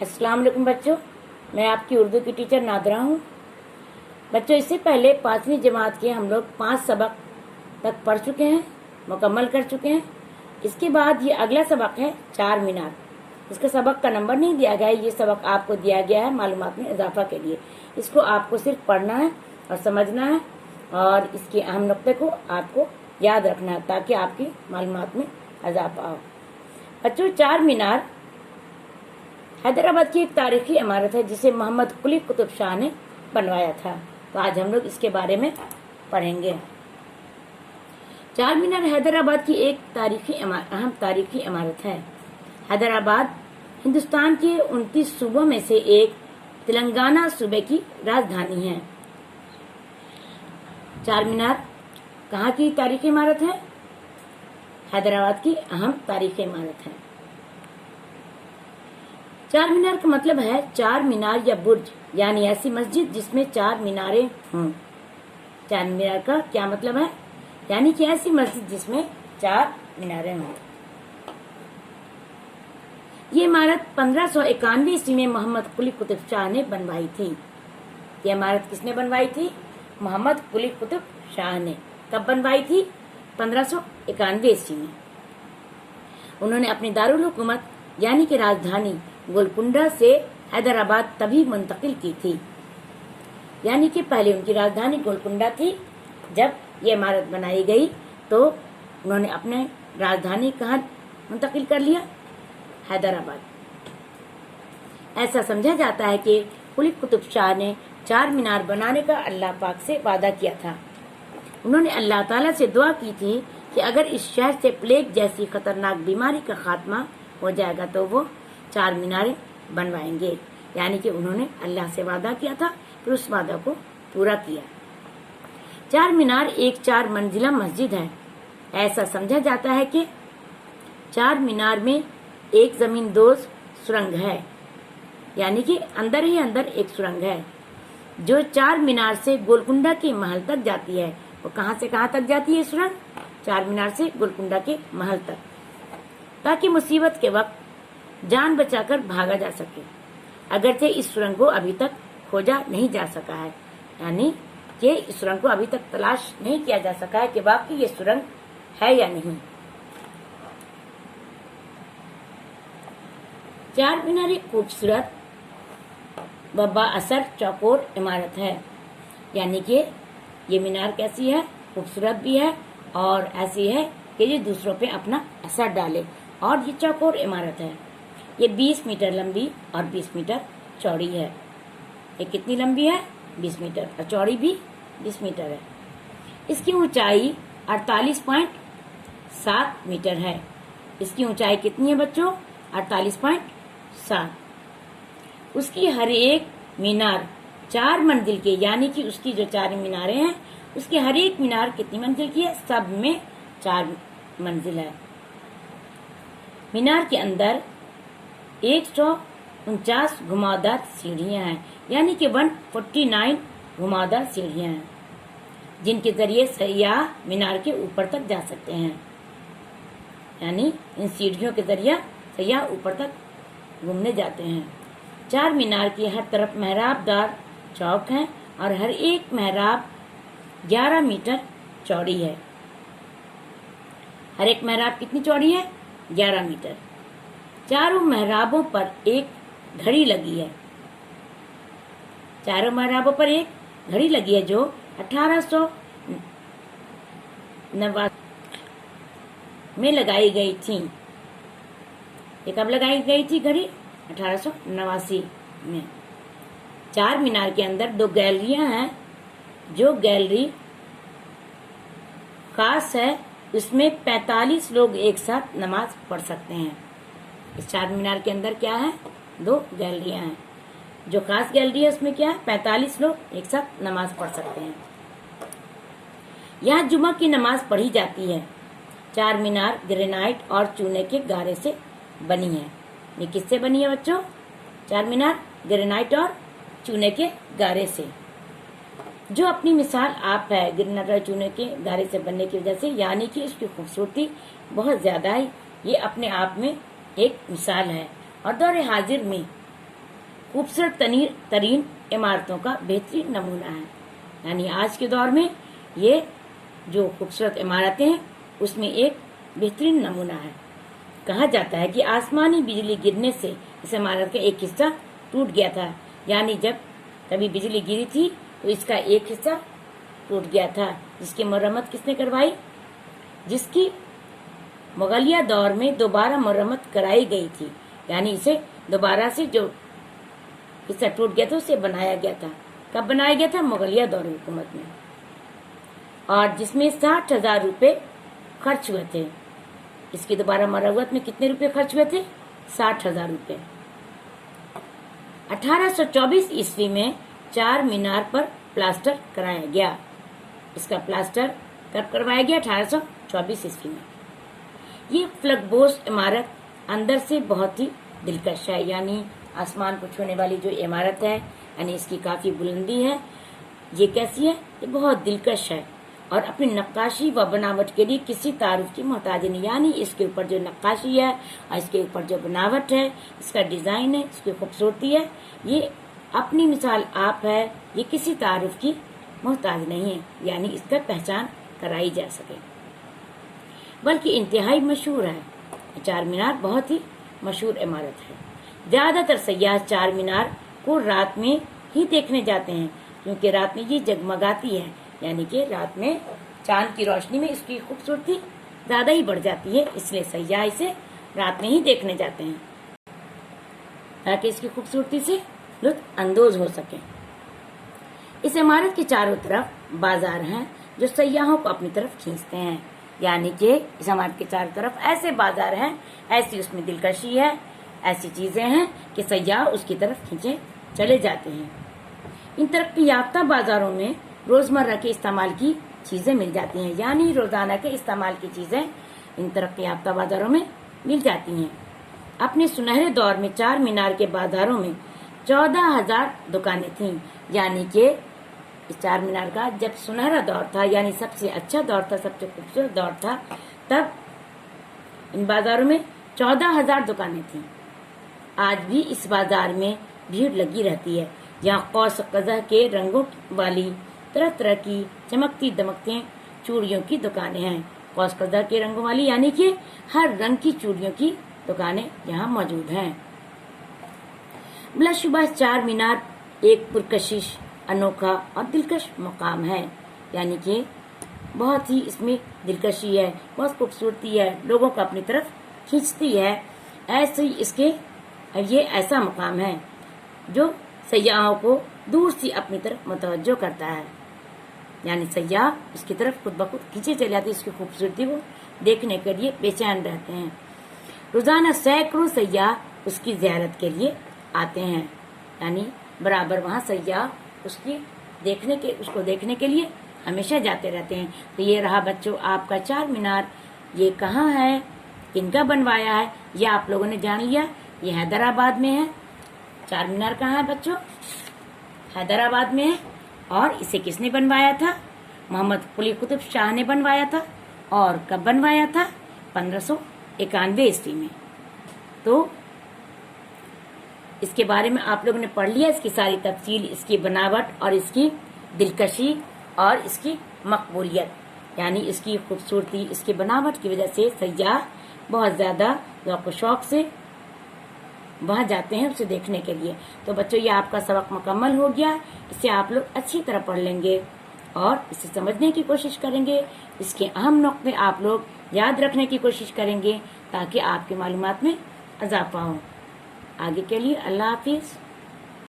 अस्सलाम वालेकुम बच्चों, मैं आपकी उर्दू की टीचर नादरा हूँ। बच्चों, इससे पहले 5वीं जमात के हम लोग 5 सबक तक पढ़ चुके हैं, मुकम्मल कर चुके हैं। इसके बाद ये अगला सबक है चार मीनार। इसका सबक का नंबर नहीं दिया गया है, ये सबक आपको दिया गया है मालूमात में इजाफा के लिए। इसको आपको सिर्फ पढ़ना है और समझना है और इसके अहम नुक्ते को आपको याद रखना है ताकि आपकी मालूमात में इजाफा हो। बच्चों, चार मीनार हैदराबाद की एक तारीखी इमारत है जिसे मोहम्मद कुली कुतुब शाह ने बनवाया था। तो आज हम लोग इसके बारे में पढ़ेंगे। चार मीनार हैदराबाद की एक अहम तारीखी इमारत है। हैदराबाद हिंदुस्तान के 29 सूबों में से एक तेलंगाना सूबे की राजधानी है। चार मीनार कहाँ की तारीखी इमारत है? हैदराबाद की अहम तारीखी इमारत है। चार मीनार का मतलब है चार मीनार या बुर्ज, यानी ऐसी मस्जिद जिसमें चार मीनारें हों। चार मीनार का क्या मतलब है? यानी कि ऐसी मस्जिद जिसमें चार मीनारें हों। ये इमारत 1591 ईस्वी में मोहम्मद कुली कुतुब शाह ने बनवाई थी। ये इमारत किसने बनवाई थी? मोहम्मद कुली कुतुब शाह ने। कब बनवाई थी? 1591 ईस्वी में। उन्होंने अपनी दारुल हुकूमत यानी कि राजधानी गोलकुंडा से हैदराबाद तभी मुंतकिल की थी। यानी कि पहले उनकी राजधानी गोलकुंडा थी। जब ये इमारत बनाई गई तो उन्होंने अपने राजधानी कहाँ मुंतकिल कर लिया? हैदराबाद। ऐसा समझा जाता है कि कुली कुतुब शाह ने चार मीनार बनाने का अल्लाह पाक से वादा किया था। उन्होंने अल्लाह ताला से दुआ की थी कि अगर इस शहर से प्लेग जैसी खतरनाक बीमारी का खात्मा हो जाएगा तो वो चार मीनारें बनवाएंगे। यानी कि उन्होंने अल्लाह से वादा किया था, फिर उस वादा को पूरा किया। चार मीनार एक 4 मंजिला मस्जिद है। ऐसा समझा जाता है कि चार मीनार में एक जमींदोज सुरंग है, यानी कि अंदर ही अंदर एक सुरंग है जो चार मीनार से गोलकुंडा के महल तक जाती है। वो कहाँ से कहाँ तक जाती है सुरंग? चार मीनार से गोलकुंडा के महल तक, ताकि मुसीबत के वक्त जान बचाकर भागा जा सके। अगरचे इस सुरंग को अभी तक खोजा नहीं जा सका है, यानी कि इस सुरंग को अभी तक तलाश नहीं किया जा सका है कि वाकई ये सुरंग है या नहीं। चार मीनार एक खूबसूरत व बाअसर चौकोर इमारत है। यानी कि ये मीनार कैसी है? खूबसूरत भी है और ऐसी है कि ये दूसरों पे अपना असर डाले। और ये चौकोर इमारत है। ये 20 मीटर लंबी और 20 मीटर चौड़ी है। ये कितनी लंबी है? 20 मीटर और चौड़ी भी 20 मीटर है। इसकी ऊंचाई 48.7 मीटर है। इसकी ऊंचाई कितनी है बच्चों? 48.7। उसकी हर एक मीनार 4 मंजिल के, यानी कि उसकी जो 4 मीनारें हैं उसकी हर एक मीनार कितनी मंजिल की है? सब में 4 मंजिल है। मीनार के अंदर 149 घुमावदार सीढ़ियां हैं, यानी कि 149 घुमावदार सीढ़ियां हैं जिनके जरिए सयाह मीनार के ऊपर तक जा सकते हैं। यानी इन सीढ़ियों के जरिए सयाह ऊपर तक घूमने जाते हैं। चार मीनार की हर तरफ मेहराबदार चौक हैं और हर एक मेहराब 11 मीटर चौड़ी है। हर एक मेहराब कितनी चौड़ी है? 11 मीटर। चारों मेहराबों पर एक घड़ी लगी है। चारों मेहराबों पर एक घड़ी लगी है जो 1889 में लगाई गई थी। ये कब लगाई गई थी घड़ी? 1889 में। चार मीनार के अंदर 2 गैलरियां हैं। जो गैलरी खास है उसमें 45 लोग एक साथ नमाज पढ़ सकते हैं। इस चार मीनार के अंदर क्या है? 2 गैलरियां हैं। जो खास गैलरी है उसमें क्या है? 45 लोग एक साथ नमाज पढ़ सकते हैं। यहाँ जुमा की नमाज पढ़ी जाती है। चार मीनार ग्रेनाइट और चूने के गारे से बनी है। ये किससे बनी है बच्चों? चार मीनार ग्रेनाइट और चूने के गारे से, जो अपनी मिसाल आप है ग्रेनाइट और चूने के गारे से बनने की वजह से, यानी कि इसकी खूबसूरती बहुत ज्यादा है। ये अपने आप में एक मिसाल है और दौर हाजिर में खूबसूरत तरीन इमारतों का बेहतरीन नमूना है। यानी आज के दौर में ये जो खूबसूरत इमारतें हैं उसमें एक बेहतरीन नमूना है। कहा जाता है कि आसमानी बिजली गिरने से इस इमारत का एक हिस्सा टूट गया था। यानी जब कभी बिजली गिरी थी तो इसका एक हिस्सा टूट गया था, जिसकी मरम्मत किसने करवाई? जिसकी मुगलिया दौर में दोबारा मरम्मत कराई गई थी। यानी इसे दोबारा से जो हिस्सा टूट गया था उसे बनाया गया था। कब बनाया गया था? मुगलिया दौर हुकूमत में, और जिसमें 60,000 रुपए खर्च हुए थे। इसकी दोबारा मरम्मत में कितने रुपए खर्च हुए थे? 60,000 रुपए। 1824 ईस्वी में चार मीनार पर प्लास्टर कराया गया। इसका प्लास्टर कब करवाया गया? 1824 ईस्वी में। ये फ्लगबोस इमारत अंदर से बहुत ही दिलकश है। यानी आसमान को छूने वाली जो इमारत है, यानी इसकी काफी बुलंदी है। ये कैसी है? ये बहुत दिलकश है और अपनी नक्काशी व बनावट के लिए किसी तारुफ की मोहताज नहीं। यानी इसके ऊपर जो नक्काशी है और इसके ऊपर जो बनावट है, इसका डिजाइन है, इसकी खूबसूरती है, ये अपनी मिसाल आप है। ये किसी तारुफ की मोहताज नहीं है, यानी इसका पहचान कराई जा सके, बल्कि इंतहाई मशहूर है। चार मीनार बहुत ही मशहूर इमारत है। ज्यादातर सयाह चार मीनार को रात में ही देखने जाते हैं, क्योंकि रात में ये जगमगाती है। यानी कि रात में चांद की रोशनी में इसकी खूबसूरती ज्यादा ही बढ़ जाती है, इसलिए सयाह इसे रात में ही देखने जाते हैं ताकि इसकी खूबसूरती से लुत्फ अंदोज हो सके। इस इमारत के चारों तरफ बाजार हैं जो सयाहों को अपनी तरफ खींचते हैं। यानी कि इस इमारत के चारों तरफ ऐसे बाजार हैं, ऐसी उसमें दिलकशी है, ऐसी चीजें हैं कि सयाह उसकी तरफ खींचे चले जाते हैं। इन तरक्की याफ्ता बाजारों में रोजमर्रा के इस्तेमाल की चीजें मिल जाती हैं। यानी रोजाना के इस्तेमाल की चीजें इन तरक्की याफ्ता बाजारों में मिल जाती हैं। अपने सुनहरे दौर में चार मीनार के बाजारों में 14,000 दुकानें थीं। यानी कि इस चार मीनार का जब सुनहरा दौर था, यानी सबसे अच्छा दौर था, सबसे खूबसूरत दौर था, तब इन बाजारों में 14,000 दुकानें थीं। आज भी इस बाजार में भीड़ लगी रहती है। यहाँ कौस कज़ह के रंगों वाली तरह तरह की चमकती दमकती चूड़ियों की दुकानें हैं। कौस कज़ह के रंगों वाली यानी कि हर रंग की चूड़ियों की दुकानें यहाँ मौजूद हैं। बिलाशुबा चार मीनार एक पुरकशिश, अनोखा और दिलकश मकाम है। यानी कि बहुत ही इसमें दिलकशी है, बहुत खूबसूरती है, लोगों को अपनी तरफ खींचती है। ऐसे ही इसके ये ऐसा मकाम है जो सयाहों को दूर से अपनी तरफ मुतवज्जो करता है। यानी सयाह उसकी तरफ खुद ब खुद खींचे चले जाते हैं, इसकी खूबसूरती को देखने के लिए बेचैन रहते हैं। रोजाना सैकड़ों सयाह उसकी ज़ियारत के लिए आते हैं। यानी बराबर वहाँ सयाह उसको देखने के लिए हमेशा जाते रहते हैं। तो ये रहा बच्चों आपका चार मीनार। ये कहाँ है, किनका बनवाया है, ये आप लोगों ने जान लिया। ये हैदराबाद में है। चार मीनार कहाँ है बच्चों? हैदराबाद में है। और इसे किसने बनवाया था? मोहम्मद कुली कुतुब शाह ने बनवाया था। और कब बनवाया था? 1591 ईस्वी में। तो इसके बारे में आप लोगों ने पढ़ लिया, इसकी सारी तफसील, इसकी बनावट और इसकी दिलकशी और इसकी मकबूलियत। यानी इसकी खूबसूरती, इसकी बनावट की वजह से सयाह बहुत ज्यादा ज़ौक़ व शौक़ से वहाँ जाते हैं उसे देखने के लिए। तो बच्चों ये आपका सबक मुकम्मल हो गया। इसे आप लोग अच्छी तरह पढ़ लेंगे और इसे समझने की कोशिश करेंगे। इसके अहम नुक्ते आप लोग याद रखने की कोशिश करेंगे ताकि आपकी मालूमात में इजाफा हो। आगे के लिए अल्लाह हाफिज।